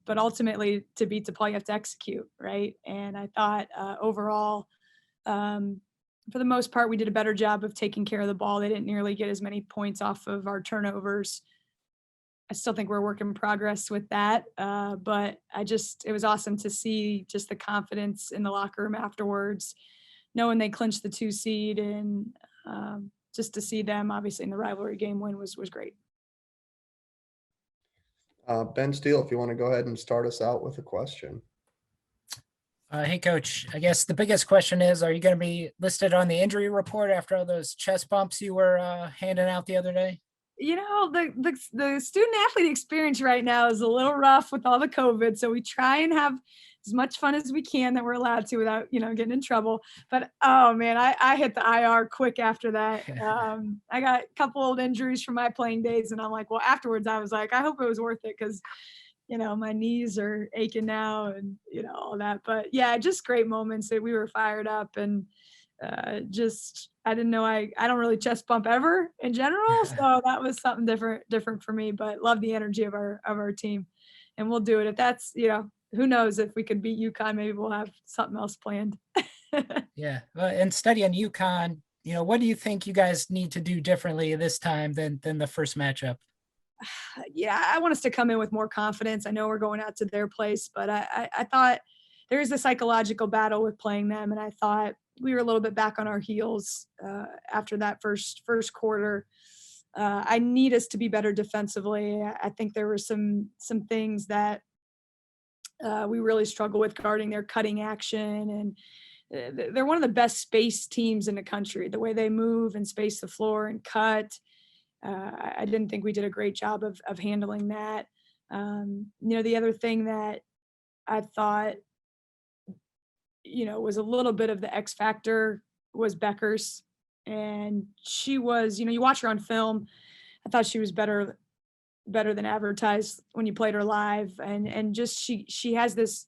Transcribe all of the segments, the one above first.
but ultimately to beat DePaul, you have to execute, right? And I thought overall, for the most part, we did a better job of taking care of the ball. They didn't nearly get as many points off of our turnovers. I still think we're a work in progress with that. But it was awesome to see just the confidence in the locker room afterwards, knowing they clinched the 2 seed, and just to see them obviously in the rivalry game win was great. Ben Steele, if you want to go ahead and start us out with a question. Hey, Coach, I guess the biggest question is, are you going to be listed on the injury report after all those chest bumps you were handing out the other day? The student athlete experience right now is a little rough with all the COVID. So we try and have as much fun as we can that we're allowed to without, getting in trouble. But, oh man, I hit the IR quick after that. I got a couple old injuries from my playing days, and I'm like, well, afterwards I was like, I hope it was worth it, because my knees are aching now, and all that. But yeah, just great moments that we were fired up, and I didn't know I don't really chest bump ever in general, so that was something different for me. But love the energy of our team, and we'll do it. If that's who knows, if we could beat UConn, maybe we'll have something else planned. Yeah, and studying UConn, what do you think you guys need to do differently this time than the first matchup? Yeah, I want us to come in with more confidence. I know we're going out to their place, but I thought there is a psychological battle with playing them, and I thought we were a little bit back on our heels after that first quarter. I need us to be better defensively. I think there were some things that we really struggle with guarding their cutting action, and they're one of the best space teams in the country. The way they move and space the floor and cut. I didn't think we did a great job of handling that. The other thing that I thought, was a little bit of the X factor was Beckers. And she was, you watch her on film. I thought she was better than advertised when you played her live. And just she has this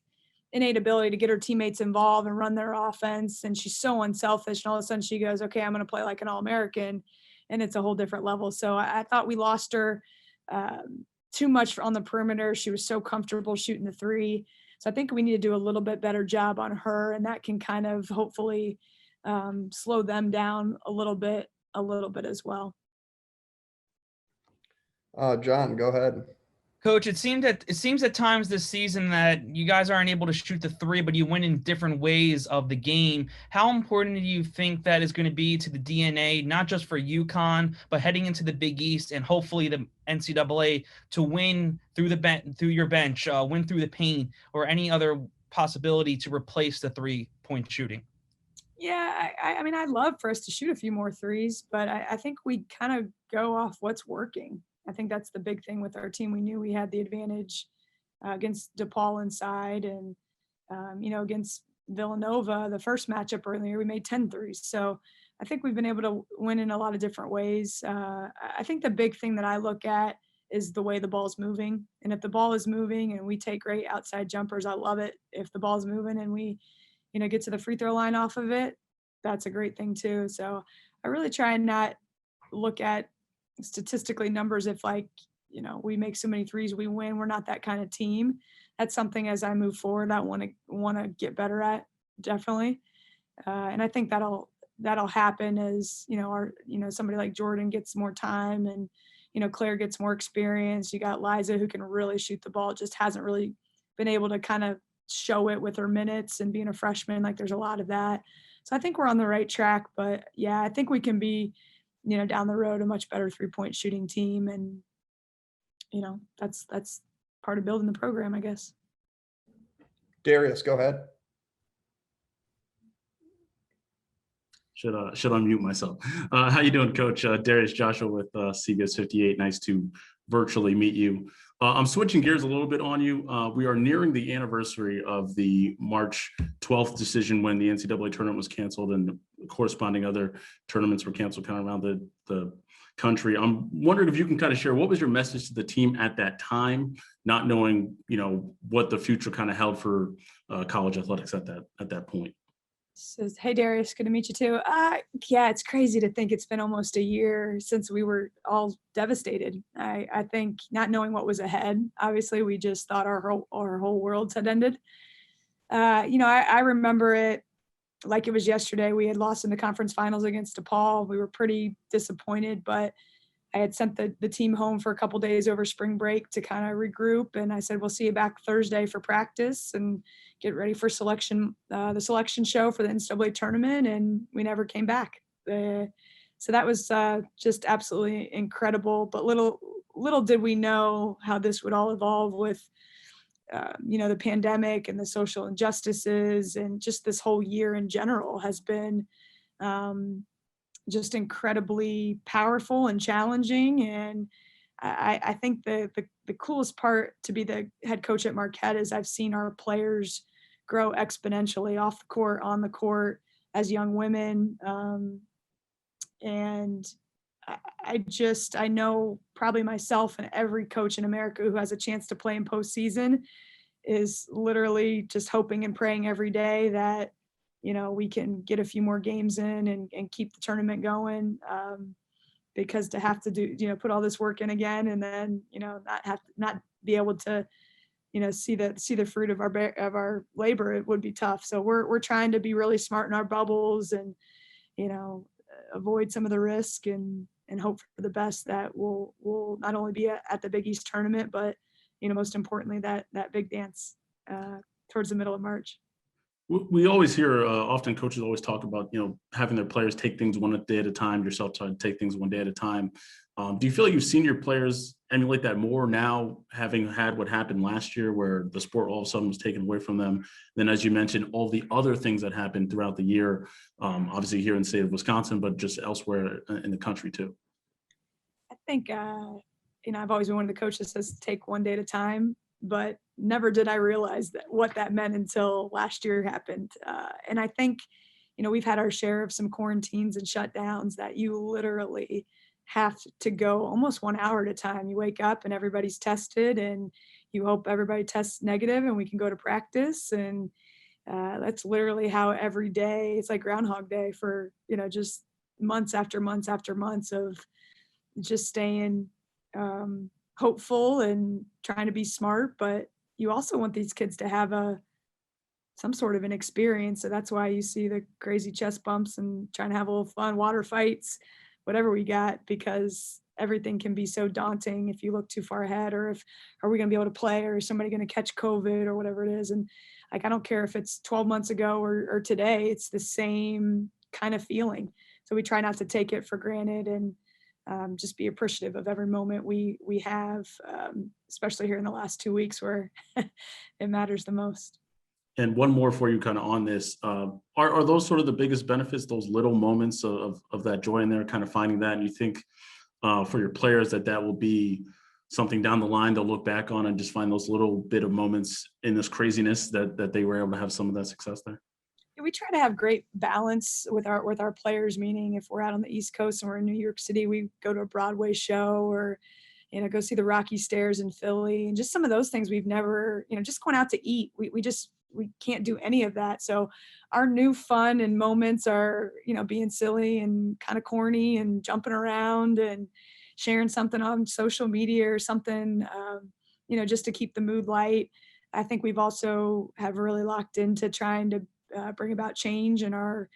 innate ability to get her teammates involved and run their offense. And she's so unselfish. And all of a sudden she goes, okay, I'm going to play like an All-American. And it's a whole different level. So I thought we lost her too much on the perimeter. She was so comfortable shooting the 3. So I think we need to do a little bit better job on her, and that can kind of hopefully slow them down a little bit as well. John, go ahead. Coach, it seems at times this season that you guys aren't able to shoot the 3, but you win in different ways of the game. How important do you think that is going to be to the DNA, not just for UConn, but heading into the Big East and hopefully the NCAA to win through your bench, win through the paint, or any other possibility to replace the 3-point shooting? Yeah, I mean, I'd love for us to shoot a few more 3s, but I think we kind of go off what's working. I think that's the big thing with our team. We knew we had the advantage against DePaul inside, and against Villanova, the first matchup earlier, we made 10 threes. So I think we've been able to win in a lot of different ways. I think the big thing that I look at is the way the ball's moving. And if the ball is moving and we take great outside jumpers, I love it. If the ball's moving and we, get to the free throw line off of it, that's a great thing too. So I really try and not look at statistically numbers. If we make so many threes, we win. We're not that kind of team. That's something as I move forward, I want to get better at, definitely. And I think that'll happen as, somebody like Jordan gets more time, and, Claire gets more experience. You got Liza, who can really shoot the ball, just hasn't really been able to kind of show it with her minutes and being a freshman. Like, there's a lot of that. So I think we're on the right track, but yeah, I think we can be, down the road, a much better 3-point shooting team. And, that's part of building the program, I guess. Darius, go ahead. Should unmute myself. How you doing, Coach? Darius Joshua with CBS 58. Nice to virtually meet you. I'm switching gears a little bit on you. We are nearing the anniversary of the March 12th decision when the NCAA tournament was canceled and corresponding other tournaments were canceled kind of around the country. I'm wondering if you can kind of share what was your message to the team at that time, not knowing, what the future kind of held for college athletics at that point. Says, hey Darius, good to meet you too. Yeah, it's crazy to think it's been almost a year since we were all devastated. I think not knowing what was ahead. Obviously, we just thought our whole worlds had ended. I remember it like it was yesterday. We had lost in the conference finals against DePaul. We were pretty disappointed, but I had sent the team home for a couple days over spring break to kind of regroup. And I said, we'll see you back Thursday for practice and get ready for the selection show for the NCAA tournament. And we never came back. So that was just absolutely incredible. But little did we know how this would all evolve with, the pandemic and the social injustices, and just this whole year in general has been just incredibly powerful and challenging. And I think the coolest part to be the head coach at Marquette is I've seen our players grow exponentially off the court, on the court, as young women. And I know probably myself and every coach in America who has a chance to play in postseason is literally just hoping and praying every day that, we can get a few more games in and keep the tournament going. Because to have to do, put all this work in again and then, not be able to, see the fruit of our labor, it would be tough. So we're trying to be really smart in our bubbles and, avoid some of the risk and hope for the best that we'll not only be at the Big East tournament, but, most importantly, that big dance towards the middle of March. We always hear, often coaches always talk about, having their players take things one day at a time, yourself trying to take things one day at a time. Do you feel like you've seen your players emulate that more now, having had what happened last year where the sport all of a sudden was taken away from them? Then, as you mentioned, all the other things that happened throughout the year, obviously here in the state of Wisconsin, but just elsewhere in the country too. I think, I've always been one of the coaches that says take one day at a time, but never did I realize what that meant until last year happened. And I think, we've had our share of some quarantines and shutdowns that you literally have to go almost 1 hour at a time. You wake up and everybody's tested and you hope everybody tests negative and we can go to practice. And that's literally how every day, it's like Groundhog Day for, just months after months after months of just staying hopeful and trying to be smart. But you also want these kids to have some sort of an experience. So that's why you see the crazy chest bumps and trying to have a little fun, water fights, whatever we got, because everything can be so daunting if you look too far ahead, or are we going to be able to play, or is somebody going to catch COVID or whatever it is. And I don't care if it's 12 months ago or today, it's the same kind of feeling. So we try not to take it for granted and just be appreciative of every moment we have, especially here in the last 2 weeks where it matters the most. And one more for you kind of on this, are those sort of the biggest benefits, those little moments of that joy in there, kind of finding that? And you think for your players that will be something down the line they'll look back on and just find those little bit of moments in this craziness that they were able to have some of that success there? We try to have great balance with our players, meaning if we're out on the East Coast and we're in New York City, we go to a Broadway show or, go see the Rocky Stairs in Philly, and just some of those things we've never, just going out to eat. We can't do any of that. So our new fun and moments are, being silly and kind of corny and jumping around and sharing something on social media or something, just to keep the mood light. I think we've also have really locked into trying to bring about change in on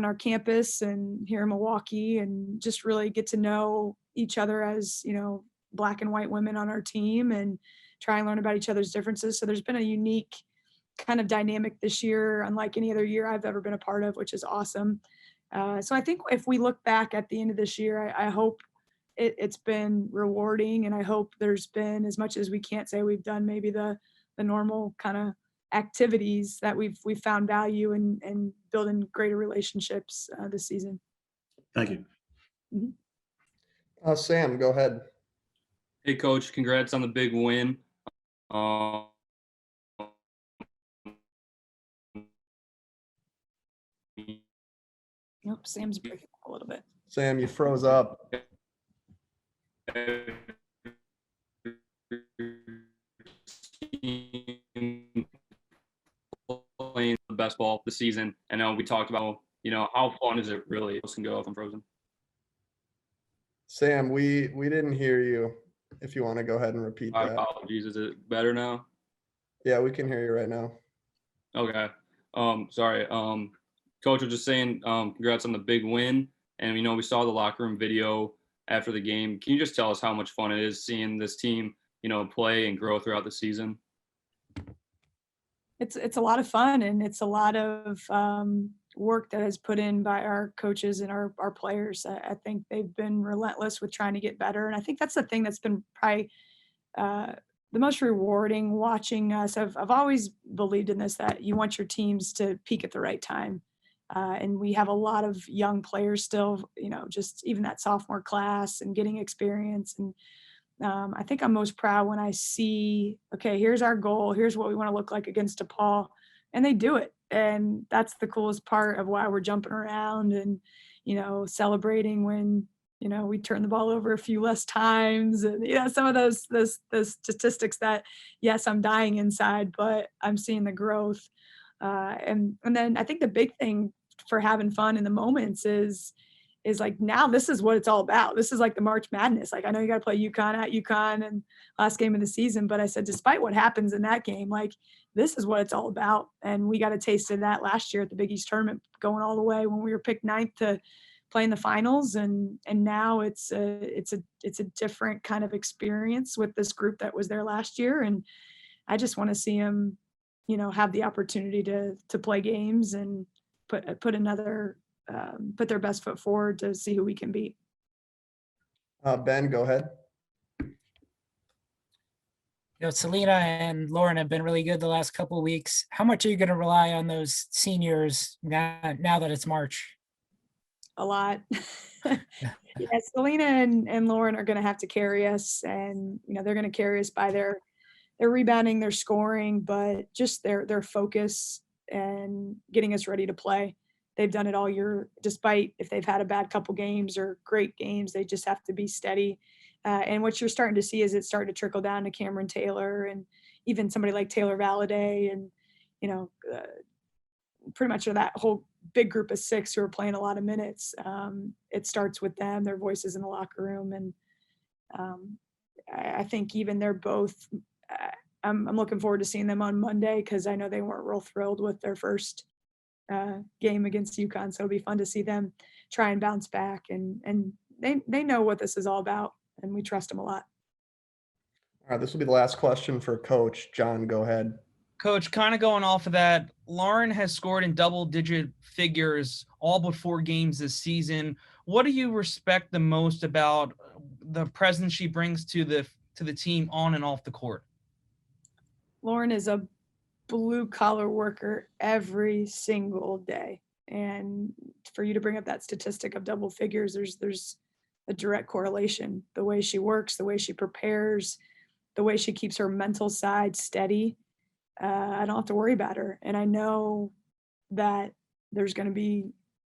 our campus and here in Milwaukee, and just really get to know each other as, Black and white women on our team and try and learn about each other's differences. So there's been a unique kind of dynamic this year, unlike any other year I've ever been a part of, which is awesome. So I think if we look back at the end of this year, I hope it's been rewarding, and I hope there's been, as much as we can't say we've done maybe the normal kind of activities, that we've found value in building greater relationships this season. Thank you. Mm-hmm. Sam, go ahead. Hey, Coach, congrats on the big win. Nope, Sam's breaking up a little bit. Sam, you froze up. Playing the best basketball this season. I know we talked about, how fun is it really can go if I'm frozen. Sam, we didn't hear you. If you want to go ahead and repeat My that. apologies. Is it better now? Yeah, we can hear you right now. Okay. Sorry. Coach was just saying, congrats on the big win. And we saw the locker room video after the game. Can you just tell us how much fun it is seeing this team, play and grow throughout the season? It's a lot of fun, and it's a lot of work that is put in by our coaches and our players. I think they've been relentless with trying to get better, and I think that's the thing that's been probably the most rewarding watching us. I've always believed in this, that you want your teams to peak at the right time. And we have a lot of young players still, just even that sophomore class and getting experience. And I think I'm most proud when I see, okay, here's our goal. Here's what we want to look like against DePaul. And they do it. And that's the coolest part of why we're jumping around and, celebrating when, we turn the ball over a few less times. And, some of those statistics that, yes, I'm dying inside, but I'm seeing the growth. And then I think the big thing for having fun in the moments is like, now this is what it's all about. This is like the March Madness. Like, I know you got to play UConn at UConn and last game of the season, but I said, despite what happens in that game, like, this is what it's all about. And we got a taste of that last year at the Big East tournament, going all the way when we were picked 9th to play in the finals. And now it's a different kind of experience with this group that was there last year. And I just want to see them, have the opportunity to play games and put their best foot forward to see who we can beat. Ben, go ahead. Selena and Lauren have been really good the last couple of weeks. How much are you going to rely on those seniors now that it's March? A lot. Yeah, Selena and Lauren are going to have to carry us, and they're going to carry us by their rebounding, their scoring, but just their focus and getting us ready to play. They've done it all year, despite if they've had a bad couple games or great games, they just have to be steady. And what you're starting to see is it's starting to trickle down to Cameron Taylor and even somebody like Taylor Valladay and, pretty much that whole big group of 6 who are playing a lot of minutes. It starts with them, their voices in the locker room. And I think even they're both, I'm looking forward to seeing them on Monday, because I know they weren't real thrilled with their first game against UConn. So it'll be fun to see them try and bounce back. And they know what this is all about, and we trust them a lot. All right, this will be the last question for Coach. John, go ahead. Coach, kind of going off of that, Lauren has scored in double-digit figures all but 4 games this season. What do you respect the most about the presence she brings to the team on and off the court? Lauren is a blue-collar worker every single day. And for you to bring up that statistic of double figures, there's a direct correlation. The way she works, the way she prepares, the way she keeps her mental side steady. I don't have to worry about her. And I know that there's going to be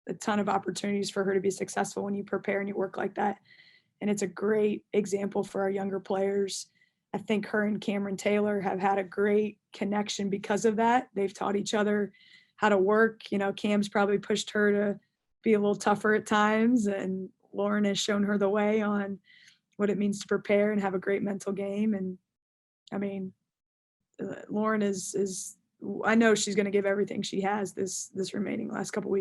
a ton of opportunities for her to be successful when you prepare and you work like that. And it's a great example for our younger players. I think her and Cameron Taylor have had a great connection because of that. They've taught each other how to work. Cam's probably pushed her to be a little tougher at times, and Lauren has shown her the way on what it means to prepare and have a great mental game. And I mean, Lauren is I know she's going to give everything she has this remaining last couple weeks.